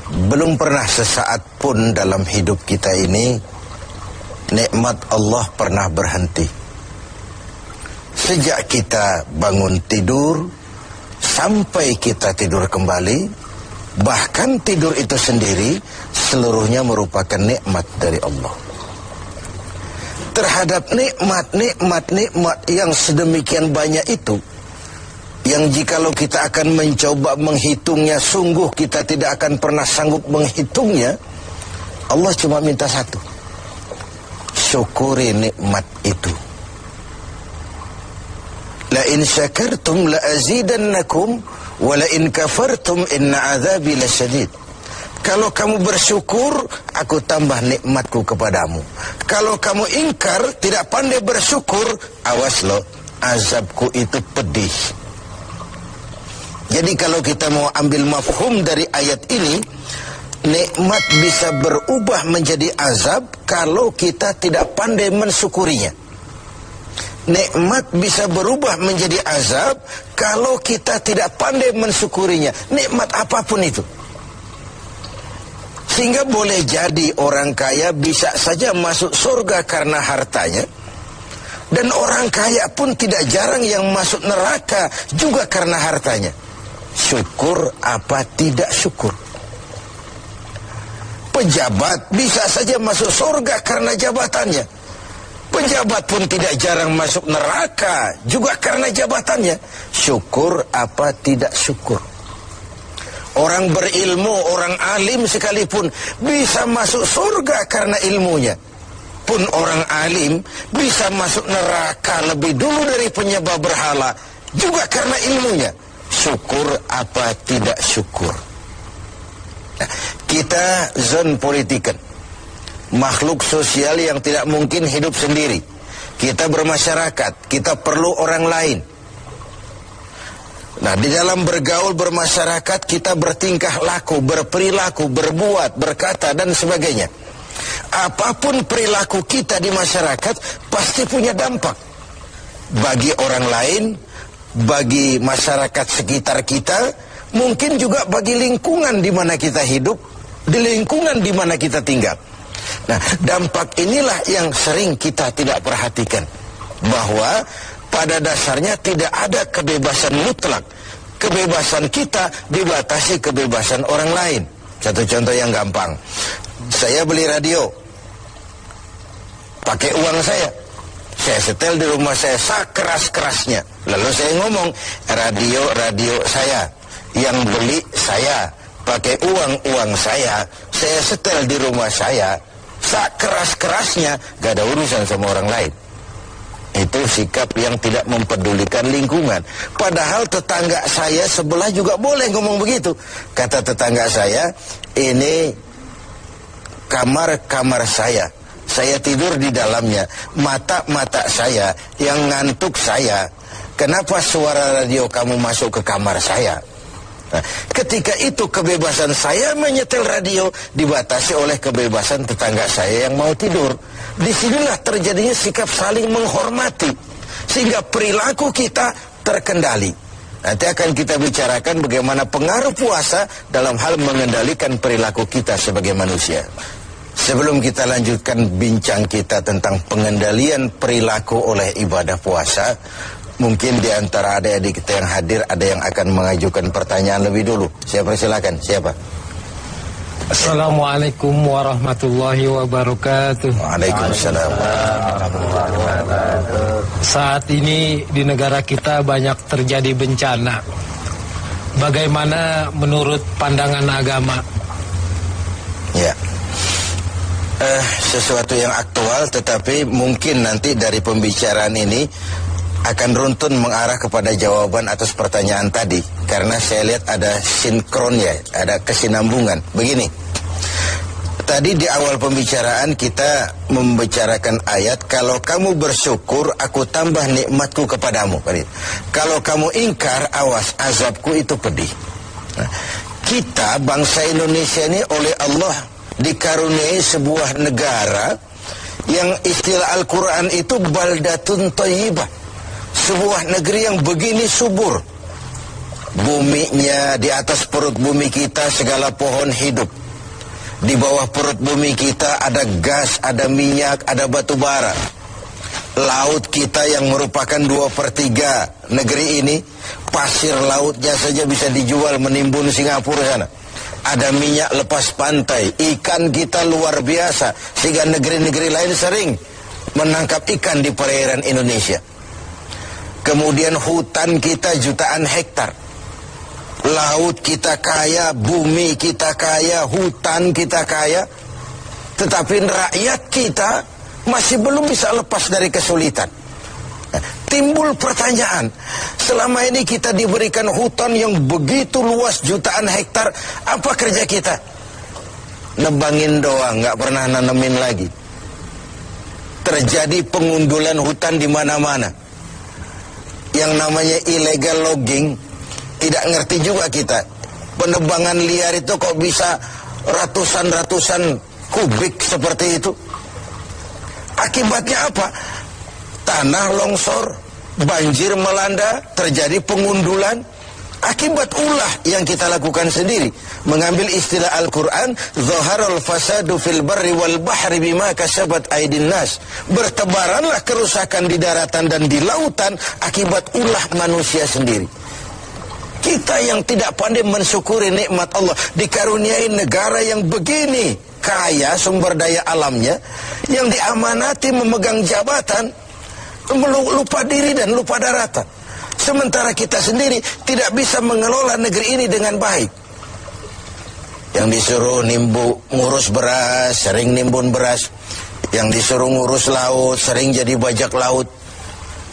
belum pernah sesaat pun dalam hidup kita ini nikmat Allah pernah berhenti. Sejak kita bangun tidur sampai kita tidur kembali, bahkan tidur itu sendiri seluruhnya merupakan nikmat dari Allah. Terhadap nikmat yang sedemikian banyak itu, yang jikalau kita akan mencoba menghitungnya, sungguh kita tidak akan pernah sanggup menghitungnya. Allah cuma minta satu: syukuri nikmat itu. La in syakartum la azidannakum wa la in kafartum inna azabi lasyadid. Kalau kamu bersyukur, aku tambah nikmatku kepadamu. Kalau kamu ingkar, tidak pandai bersyukur, awas loh, azabku itu pedih. Jadi kalau kita mau ambil mafhum dari ayat ini, nikmat bisa berubah menjadi azab kalau kita tidak pandai mensyukurinya. Nikmat bisa berubah menjadi azab kalau kita tidak pandai mensyukurinya. Nikmat apapun itu. Sehingga boleh jadi orang kaya bisa saja masuk surga karena hartanya, dan orang kaya pun tidak jarang yang masuk neraka juga karena hartanya. Syukur apa tidak syukur? Pejabat bisa saja masuk surga karena jabatannya. Pejabat pun tidak jarang masuk neraka juga karena jabatannya. Syukur apa tidak syukur? Orang berilmu, orang alim sekalipun bisa masuk surga karena ilmunya. Pun orang alim bisa masuk neraka lebih dulu dari penyembah berhala juga karena ilmunya. Syukur apa tidak syukur? Nah, kita zon politikan, makhluk sosial yang tidak mungkin hidup sendiri. Kita bermasyarakat, kita perlu orang lain. Nah, di dalam bergaul bermasyarakat kita bertingkah laku, berperilaku, berbuat, berkata dan sebagainya. Apapun perilaku kita di masyarakat pasti punya dampak bagi orang lain, bagi masyarakat sekitar kita, mungkin juga bagi lingkungan di mana kita hidup, di lingkungan di mana kita tinggal. Nah, dampak inilah yang sering kita tidak perhatikan, bahwa pada dasarnya tidak ada kebebasan mutlak. Kebebasan kita dibatasi kebebasan orang lain. Satu contoh yang gampang. Saya beli radio pakai uang saya. Saya setel di rumah saya sekeras-kerasnya. Lalu saya ngomong, radio saya, yang beli saya, pakai uang saya setel di rumah saya sekeras-kerasnya, gak ada urusan sama orang lain. Itu sikap yang tidak mempedulikan lingkungan. Padahal tetangga saya sebelah juga boleh ngomong begitu. Kata tetangga saya, ini kamar saya tidur di dalamnya, mata saya yang ngantuk saya. Kenapa suara radio kamu masuk ke kamar saya? Nah, ketika itu kebebasan saya menyetel radio dibatasi oleh kebebasan tetangga saya yang mau tidur. Disinilah terjadinya sikap saling menghormati, sehingga perilaku kita terkendali. Nanti akan kita bicarakan bagaimana pengaruh puasa dalam hal mengendalikan perilaku kita sebagai manusia. Sebelum kita lanjutkan bincang kita tentang pengendalian perilaku oleh ibadah puasa, mungkin di antara adik-adik kita yang hadir ada yang akan mengajukan pertanyaan lebih dulu. Saya persilakan. Siapa? Assalamualaikum warahmatullahi wabarakatuh. Waalaikumsalam warahmatullahi wabarakatuh. Saat ini di negara kita banyak terjadi bencana. Bagaimana menurut pandangan agama? Ya, sesuatu yang aktual, tetapi mungkin nanti dari pembicaraan ini akan runtun mengarah kepada jawaban atas pertanyaan tadi, karena saya lihat ada sinkron ya, ada kesinambungan. Begini, tadi di awal pembicaraan kita membicarakan ayat, kalau kamu bersyukur aku tambah nikmatku kepadamu. Kalau kamu ingkar, awas, azabku itu pedih. Nah, kita bangsa Indonesia ini oleh Allah dikaruniai sebuah negara yang istilah Al-Quran itu baldatun thayyibah. Sebuah negeri yang begini subur, Buminya, di atas perut bumi kita segala pohon hidup. Di bawah perut bumi kita ada gas, ada minyak, ada batu bara. Laut kita yang merupakan 2/3 negeri ini, pasir lautnya saja bisa dijual menimbun Singapura sana. Ada minyak lepas pantai, ikan kita luar biasa, sehingga negeri-negeri lain sering menangkap ikan di perairan Indonesia. Kemudian hutan kita jutaan hektar. Laut kita kaya, bumi kita kaya, hutan kita kaya. Tetapi rakyat kita masih belum bisa lepas dari kesulitan. Timbul pertanyaan, selama ini kita diberikan hutan yang begitu luas jutaan hektar, apa kerja kita? Nebangin doang, nggak pernah nanemin lagi. Terjadi pengundulan hutan di mana-mana. Yang namanya illegal logging, tidak ngerti juga kita. Penebangan liar itu kok bisa ratusan kubik seperti itu? Akibatnya apa? Tanah longsor, banjir melanda, terjadi pengundulan. Akibat ulah yang kita lakukan sendiri. Mengambil istilah Al-Quran, Zaharul fasadu fil barri wal bahri bima kasabat aydin nas. Bertebaranlah kerusakan di daratan dan di lautan akibat ulah manusia sendiri. Kita yang tidak pandai mensyukuri nikmat Allah, dikaruniai negara yang begini kaya sumber daya alamnya, yang diamanati memegang jabatan, lupa diri dan lupa daratan. Sementara kita sendiri tidak bisa mengelola negeri ini dengan baik. Yang disuruh ngurus beras, sering nimbun beras. Yang disuruh ngurus laut, sering jadi bajak laut.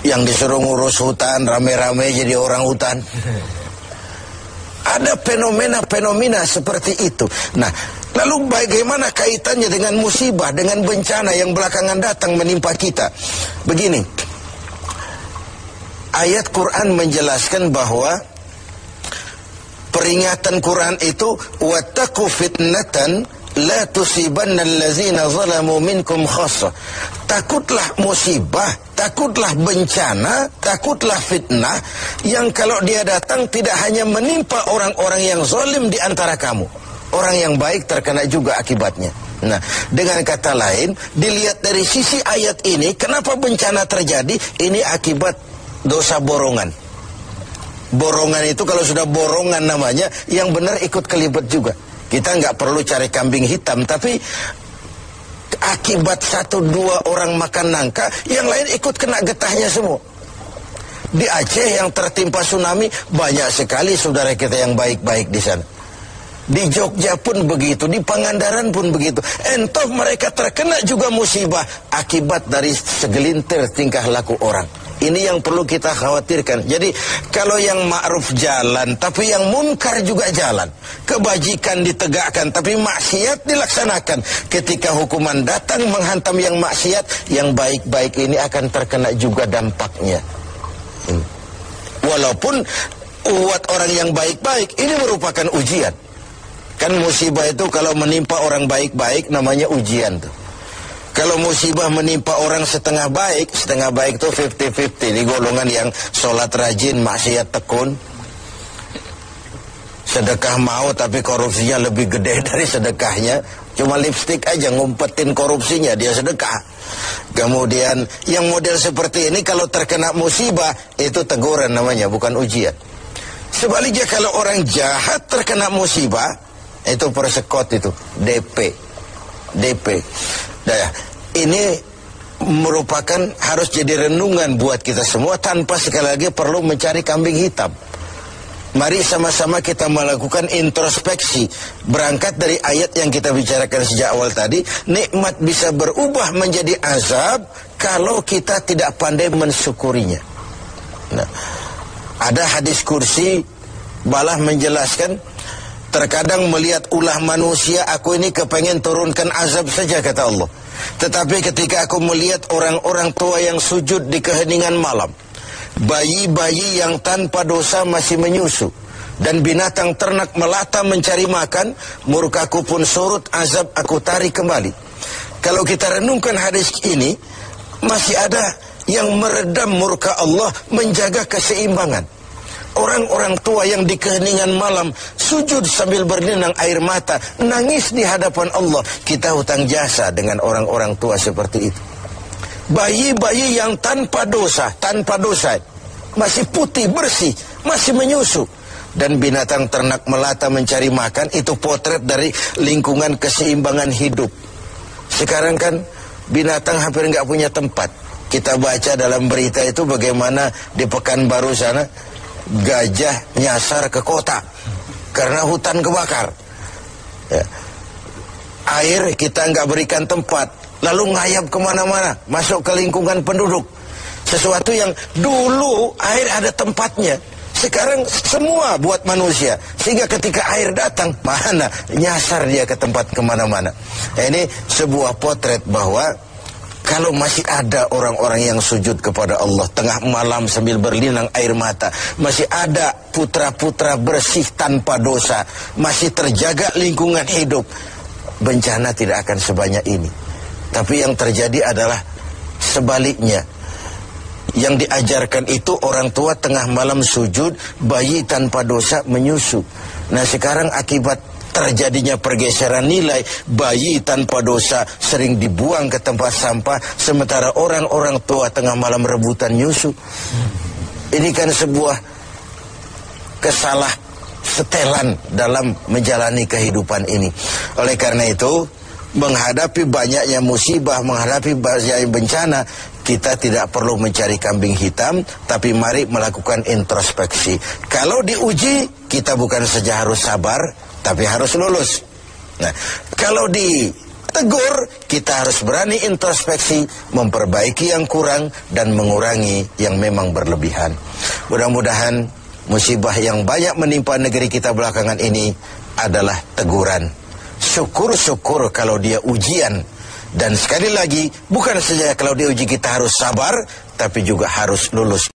Yang disuruh ngurus hutan, rame-rame jadi orang hutan. Ada fenomena-fenomena seperti itu. Nah, lalu bagaimana kaitannya dengan musibah, dengan bencana yang belakangan datang menimpa kita? Begini, ayat Quran menjelaskan bahwa peringatan Quran itu wattaqu fitnatan la tusibanna allazina zalamu minkum khassa. Takutlah musibah, takutlah bencana, takutlah fitnah yang kalau dia datang tidak hanya menimpa orang-orang yang zalim di antara kamu. Orang yang baik terkena juga akibatnya. Nah, dengan kata lain, dilihat dari sisi ayat ini, kenapa bencana terjadi? Ini akibat dosa borongan. Borongan itu kalau sudah borongan namanya, yang benar ikut kelibet juga. Kita nggak perlu cari kambing hitam, tapi akibat 1-2 orang makan nangka, yang lain ikut kena getahnya semua. Di Aceh yang tertimpa tsunami, banyak sekali saudara kita yang baik-baik di sana. Di Jogja pun begitu, di Pangandaran pun begitu. Entah mereka terkena juga musibah akibat dari segelintir tingkah laku orang. Ini yang perlu kita khawatirkan. Jadi kalau yang ma'ruf jalan, tapi yang munkar juga jalan. Kebajikan ditegakkan, tapi maksiat dilaksanakan. Ketika hukuman datang menghantam yang maksiat, yang baik-baik ini akan terkena juga dampaknya. Walaupun buat orang yang baik-baik, ini merupakan ujian. Kan musibah itu kalau menimpa orang baik-baik namanya ujian tuh. Kalau musibah menimpa orang setengah baik itu 50-50. Di golongan yang sholat rajin, maksiat tekun. Sedekah mau tapi korupsinya lebih gede dari sedekahnya. Cuma lipstik aja ngumpetin korupsinya, dia sedekah. Kemudian yang model seperti ini kalau terkena musibah, itu teguran namanya, bukan ujian. Sebaliknya kalau orang jahat terkena musibah, itu persekot itu, DP. Nah, ini merupakan harus jadi renungan buat kita semua tanpa sekali lagi perlu mencari kambing hitam. Mari sama-sama kita melakukan introspeksi. Berangkat dari ayat yang kita bicarakan sejak awal tadi, nikmat bisa berubah menjadi azab kalau kita tidak pandai mensyukurinya. Nah, ada hadis kursi balah menjelaskan, terkadang melihat ulah manusia, aku ini kepengen turunkan azab saja, kata Allah. Tetapi ketika aku melihat orang-orang tua yang sujud di keheningan malam, bayi-bayi yang tanpa dosa masih menyusu, dan binatang ternak melata mencari makan, murkaku pun surut, azab aku tarik kembali. Kalau kita renungkan hadis ini, masih ada yang meredam murka Allah, menjaga keseimbangan. Orang-orang tua yang di keheningan malam sujud sambil berlinang air mata, nangis di hadapan Allah. Kita hutang jasa dengan orang-orang tua seperti itu. Bayi-bayi yang tanpa dosa, masih putih, bersih, masih menyusu. Dan binatang ternak melata mencari makan, itu potret dari lingkungan keseimbangan hidup. Sekarang kan binatang hampir nggak punya tempat. Kita baca dalam berita itu bagaimana di Pekanbaru sana gajah nyasar ke kota karena hutan kebakar. Ya. Air kita nggak berikan tempat, lalu ngayap kemana-mana, masuk ke lingkungan penduduk. Sesuatu yang dulu air ada tempatnya, sekarang semua buat manusia. Sehingga ketika air datang, mana nyasar dia ke tempat kemana-mana. Ini sebuah potret bahwa kalau masih ada orang-orang yang sujud kepada Allah tengah malam sambil berlinang air mata, masih ada putra-putra bersih tanpa dosa, masih terjaga lingkungan hidup, bencana tidak akan sebanyak ini. Tapi yang terjadi adalah sebaliknya. Yang diajarkan itu orang tua tengah malam sujud, bayi tanpa dosa menyusu. Nah sekarang akibat terjadinya pergeseran nilai, bayi tanpa dosa sering dibuang ke tempat sampah, sementara orang-orang tua tengah malam rebutan nyusu. Ini kan sebuah kesalah setelan dalam menjalani kehidupan ini. Oleh karena itu, menghadapi banyaknya musibah, menghadapi banyaknya bencana, kita tidak perlu mencari kambing hitam, tapi mari melakukan introspeksi. Kalau diuji, kita bukan saja harus sabar, tapi harus lulus. Nah, kalau ditegur, kita harus berani introspeksi, memperbaiki yang kurang dan mengurangi yang memang berlebihan. Mudah-mudahan musibah yang banyak menimpa negeri kita belakangan ini adalah teguran. Syukur-syukur kalau dia ujian. Dan sekali lagi, bukan saja kalau diuji kita harus sabar, tapi juga harus lulus